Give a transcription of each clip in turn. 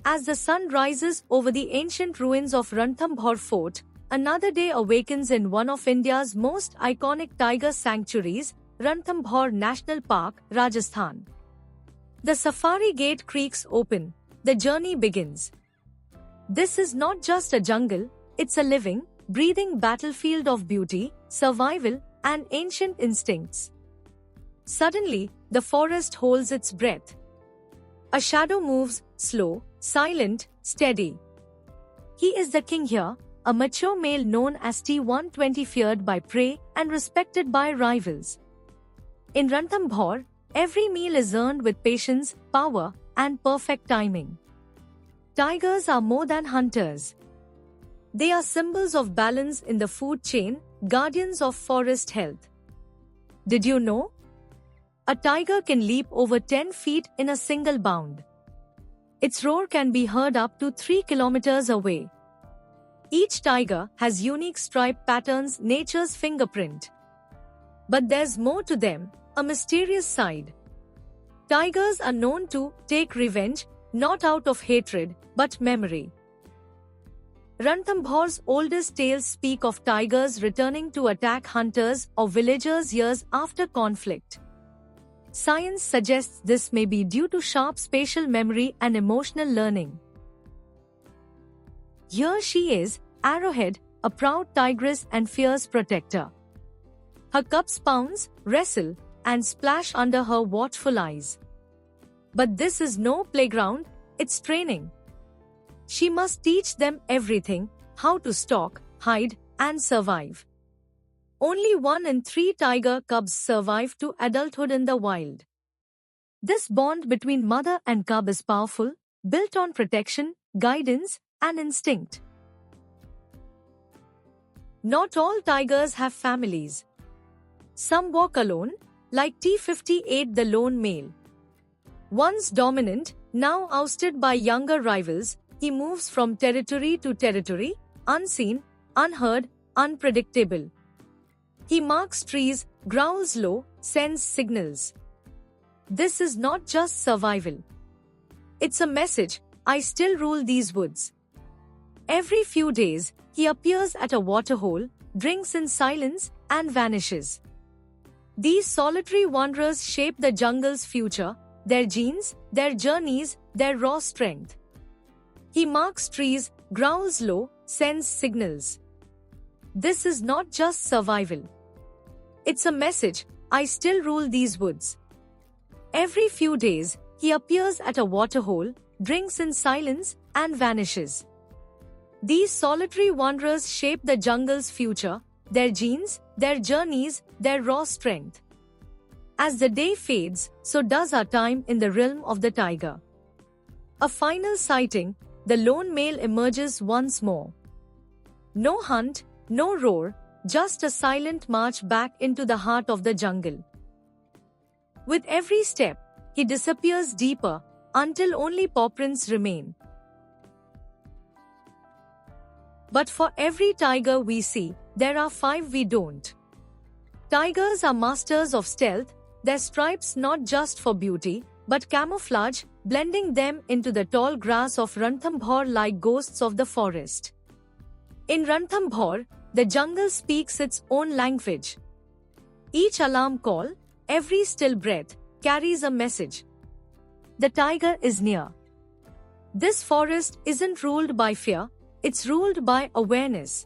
As the sun rises over the ancient ruins of Ranthambore Fort, another day awakens in one of India's most iconic tiger sanctuaries, Ranthambore National Park, Rajasthan. The safari gate creaks open. The journey begins. This is not just a jungle, it's a living, breathing battlefield of beauty, survival, and ancient instincts. Suddenly, the forest holds its breath. A shadow moves, slow, silent, steady. He is the king here, a mature male known as T120, feared by prey and respected by rivals. In Ranthambore, every meal is earned with patience, power, and perfect timing. Tigers are more than hunters. They are symbols of balance in the food chain, guardians of forest health. Did you know? A tiger can leap over 10 feet in a single bound. Its roar can be heard up to 3 kilometers away. Each tiger has unique stripe patterns, nature's fingerprint. But there's more to them, a mysterious side. Tigers are known to take revenge, not out of hatred, but memory. Ranthambore's oldest tales speak of tigers returning to attack hunters or villagers years after conflict. Science suggests this may be due to sharp spatial memory and emotional learning. Here she is, Arrowhead, a proud tigress and fierce protector. Her cubs pounce, wrestle, and splash under her watchful eyes. But this is no playground, it's training. She must teach them everything: how to stalk, hide, and survive. Only 1 in 3 tiger cubs survive to adulthood in the wild. This bond between mother and cub is powerful, built on protection, guidance, and instinct. Not all tigers have families. Some walk alone, like T58, the lone male. Once dominant, now ousted by younger rivals, he moves from territory to territory, unseen, unheard, unpredictable. He marks trees, growls low, sends signals. This is not just survival. It's a message: I still rule these woods. Every few days, he appears at a waterhole, drinks in silence, and vanishes. These solitary wanderers shape the jungle's future, their genes, their journeys, their raw strength. He marks trees, growls low, sends signals. This is not just survival. It's a message: I still rule these woods. Every few days, he appears at a waterhole, drinks in silence, and vanishes. These solitary wanderers shape the jungle's future, their genes, their journeys, their raw strength. As the day fades, so does our time in the realm of the tiger. A final sighting, the lone male emerges once more. No hunt, no roar, just a silent march back into the heart of the jungle. With every step, he disappears deeper, until only paw prints remain. But for every tiger we see, there are 5 we don't. Tigers are masters of stealth, their stripes not just for beauty, but camouflage, blending them into the tall grass of Ranthambore like ghosts of the forest. In Ranthambore, the jungle speaks its own language. Each alarm call, every still breath, carries a message. The tiger is near. This forest isn't ruled by fear, it's ruled by awareness.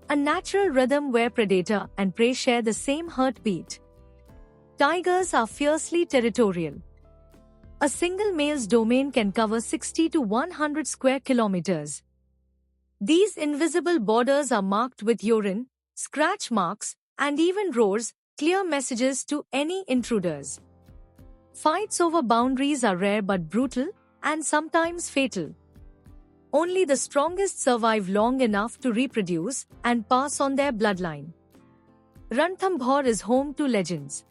A natural rhythm where predator and prey share the same heartbeat. Tigers are fiercely territorial. A single male's domain can cover 60 to 100 square kilometers. These invisible borders are marked with urine, scratch marks, and even roars, clear messages to any intruders. Fights over boundaries are rare but brutal, and sometimes fatal. Only the strongest survive long enough to reproduce and pass on their bloodline. Ranthambore is home to legends.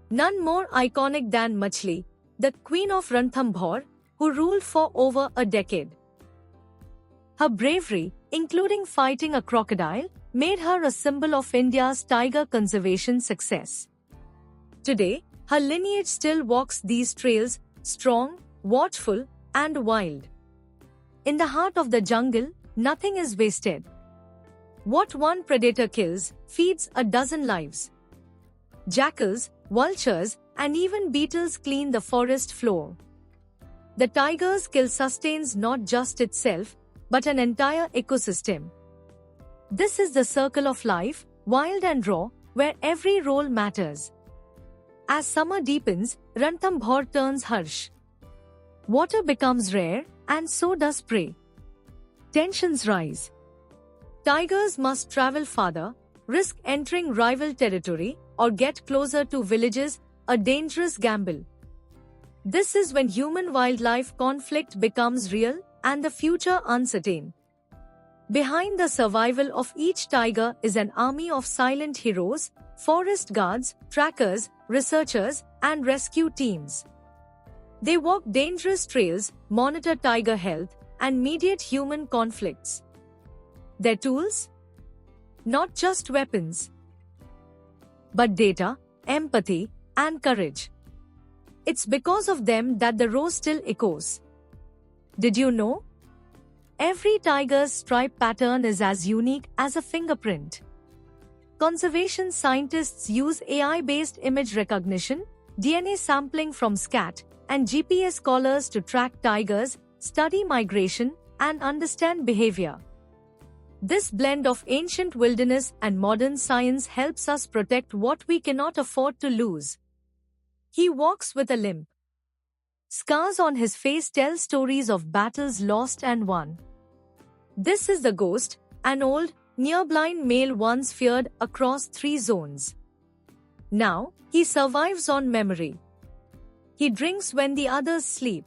None more iconic than Machli, the queen of Ranthambore, who ruled for over a decade. Her bravery, including fighting a crocodile, made her a symbol of India's tiger conservation success. Today, her lineage still walks these trails, strong, watchful, and wild. In the heart of the jungle, nothing is wasted. What one predator kills feeds a dozen lives. Jackals, vultures, and even beetles clean the forest floor. The tiger's kill sustains not just itself, but an entire ecosystem. This is the circle of life, wild and raw, where every role matters. As summer deepens, Ranthambore turns harsh. Water becomes rare, and so does prey. Tensions rise. Tigers must travel farther, risk entering rival territory, or get closer to villages, a dangerous gamble. This is when human-wildlife conflict becomes real and the future uncertain. Behind the survival of each tiger is an army of silent heroes, forest guards, trackers, researchers, and rescue teams. They walk dangerous trails, monitor tiger health, and mediate human conflicts. Their tools? Not just weapons, but data, empathy, and courage. It's because of them that the roar still echoes. Did you know? Every tiger's stripe pattern is as unique as a fingerprint. Conservation scientists use AI-based image recognition, DNA sampling from scat, and GPS collars to track tigers, study migration, and understand behavior. This blend of ancient wilderness and modern science helps us protect what we cannot afford to lose. He walks with a limp. Scars on his face tell stories of battles lost and won. This is the ghost, an old, near-blind male once feared across 3 zones. Now, he survives on memory. He drinks when the others sleep.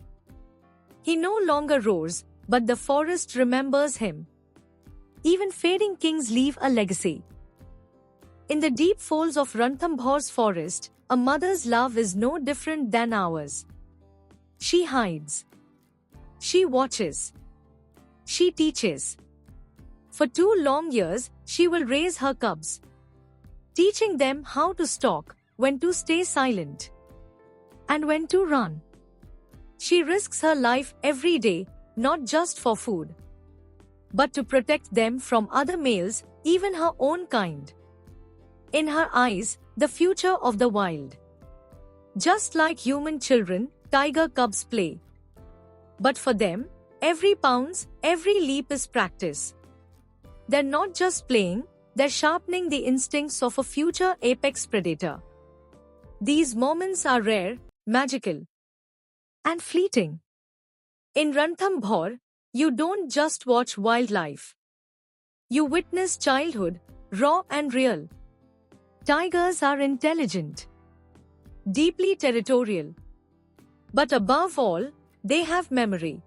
He no longer roars, but the forest remembers him. Even fading kings leave a legacy. In the deep folds of Ranthambore's forest, a mother's love is no different than ours. She hides. She watches. She teaches. For 2 long years, she will raise her cubs, teaching them how to stalk, when to stay silent, and when to run. She risks her life every day, not just for food, but to protect them from other males, even her own kind. In her eyes, the future of the wild. Just like human children, tiger cubs play. But for them, every pounce, every leap is practice. They're not just playing, they're sharpening the instincts of a future apex predator. These moments are rare, magical, and fleeting. In Ranthambore, you don't just watch wildlife. You witness childhood, raw and real. Tigers are intelligent, deeply territorial. But above all, they have memory.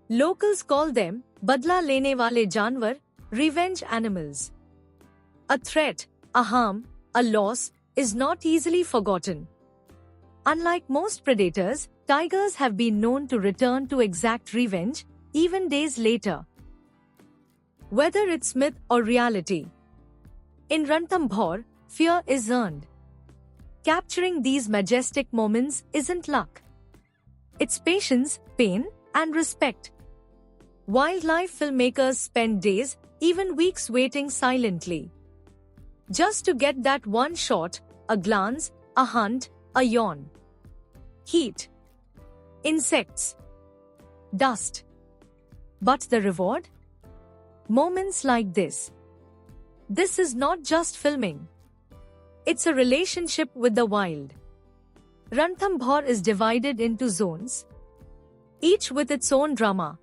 Locals call them badla lene wale janwar, revenge animals. A threat, a harm, a loss is not easily forgotten. Unlike most predators, tigers have been known to return to exact revenge, even days later. Whether it's myth or reality. In Ranthambore, fear is earned. Capturing these majestic moments isn't luck. It's patience, pain, and respect. Wildlife filmmakers spend days, even weeks waiting silently, just to get that one shot, a glance, a hunt, a yawn. Heat. Insects. Dust. But the reward? Moments like this. This is not just filming. It's a relationship with the wild. Ranthambore is divided into zones, each with its own drama.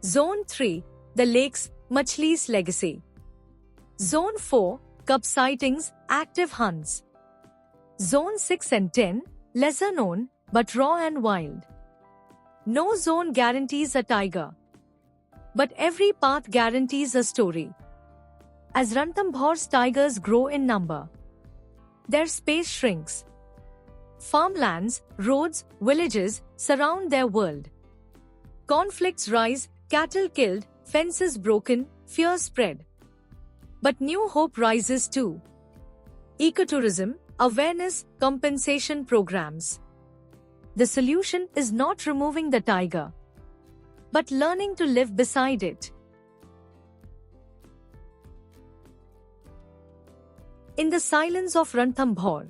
Zone 3, the lakes, Machli's legacy. Zone 4, cub sightings, active hunts. Zone 6 and 10, lesser known, but raw and wild. No zone guarantees a tiger, but every path guarantees a story. As Ranthambore's tigers grow in number, their space shrinks. Farmlands, roads, villages surround their world. Conflicts rise, cattle killed, fences broken, fear spread. But new hope rises too. Ecotourism, awareness, compensation programs. The solution is not removing the tiger. but learning to live beside it. In the silence of Ranthambore,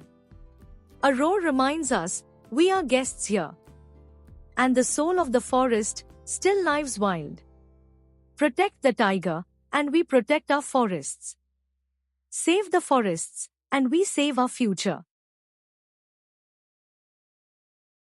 a roar reminds us we are guests here. And the soul of the forest still lives wild. Protect the tiger, and we protect our forests. Save the forests, and we save our future.